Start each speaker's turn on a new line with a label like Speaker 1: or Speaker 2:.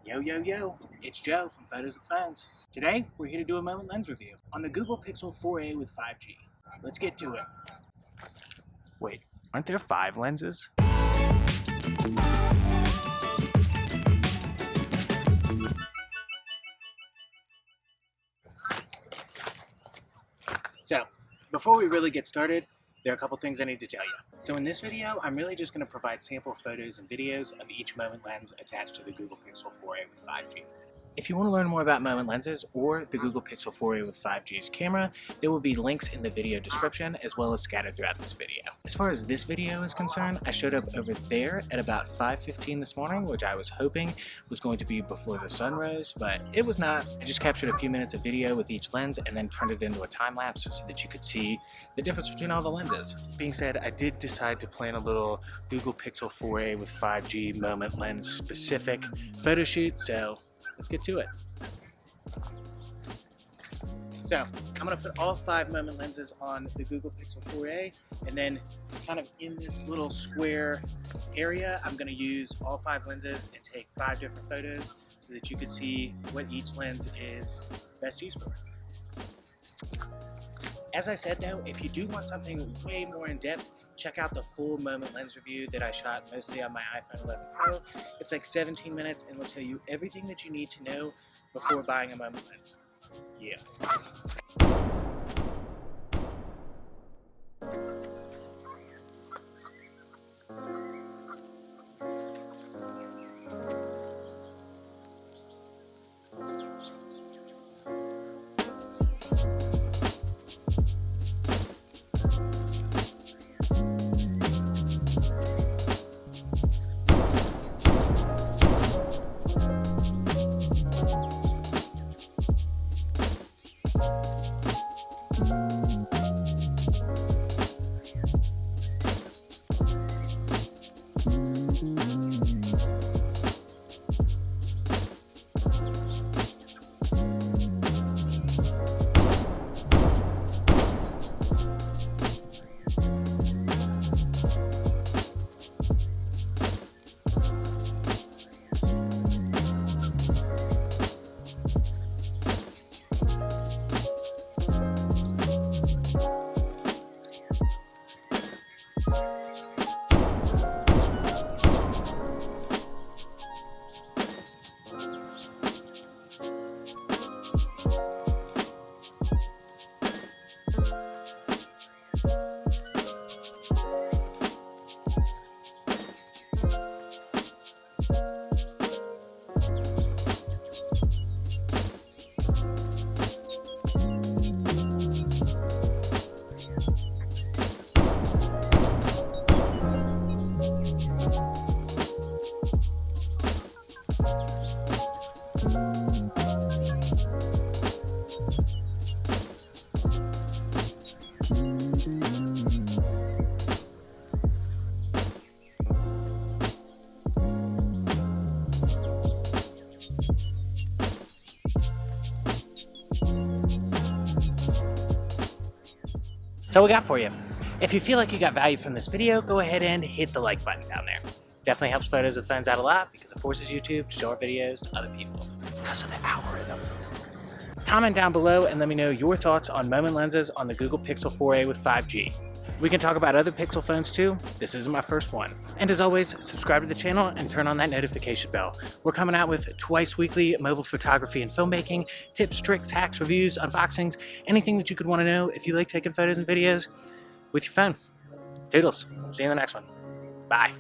Speaker 1: Yo, yo, yo, it's Joe from Photos with Phones. Today, we're here to do a moment lens review on the Google Pixel 4a with 5G. Let's get to it. Wait, aren't there 5 lenses? So, before we really get started, there are a couple things I need to tell you. So in this video, I'm really just going to provide sample photos and videos of each moment lens attached to the Google Pixel 4a with 5G. If you want to learn more about moment lenses or the Google Pixel 4a with 5G's camera, there will be links in the video description as well as scattered throughout this video. As far as this video is concerned, I showed up over there at about 5:15 this morning, which I was hoping was going to be before the sun rose, but it was not. I just captured a few minutes of video with each lens and then turned it into a time lapse so that you could see the difference between all the lenses. Being said, I did decide to plan a little Google Pixel 4a with 5G moment lens specific photo shoot, so let's get to it. So I'm going to put all 5 moment lenses on the Google Pixel 4a, and then kind of in this little square area, I'm going to use all 5 lenses and take 5 different photos so that you can see what each lens is best used for. As I said though, if you do want something way more in depth, check out the full moment lens review that I shot mostly on my iPhone 11 Pro. It's like 17 minutes and will tell you everything that you need to know before buying a moment lens. Yeah. So what we got for you. If you feel like you got value from this video, go ahead and hit the like button down there. Definitely helps Photos with Phones out a lot because it forces YouTube to show our videos to other people because of the algorithm. Comment down below and let me know your thoughts on moment lenses on the Google Pixel 4a with 5G. We can talk about other Pixel phones too. This isn't my first one. And as always, subscribe to the channel and turn on that notification bell. We're coming out with twice weekly mobile photography and filmmaking, tips, tricks, hacks, reviews, unboxings, anything that you could want to know if you like taking photos and videos with your phone. Toodles. See you in the next one. Bye.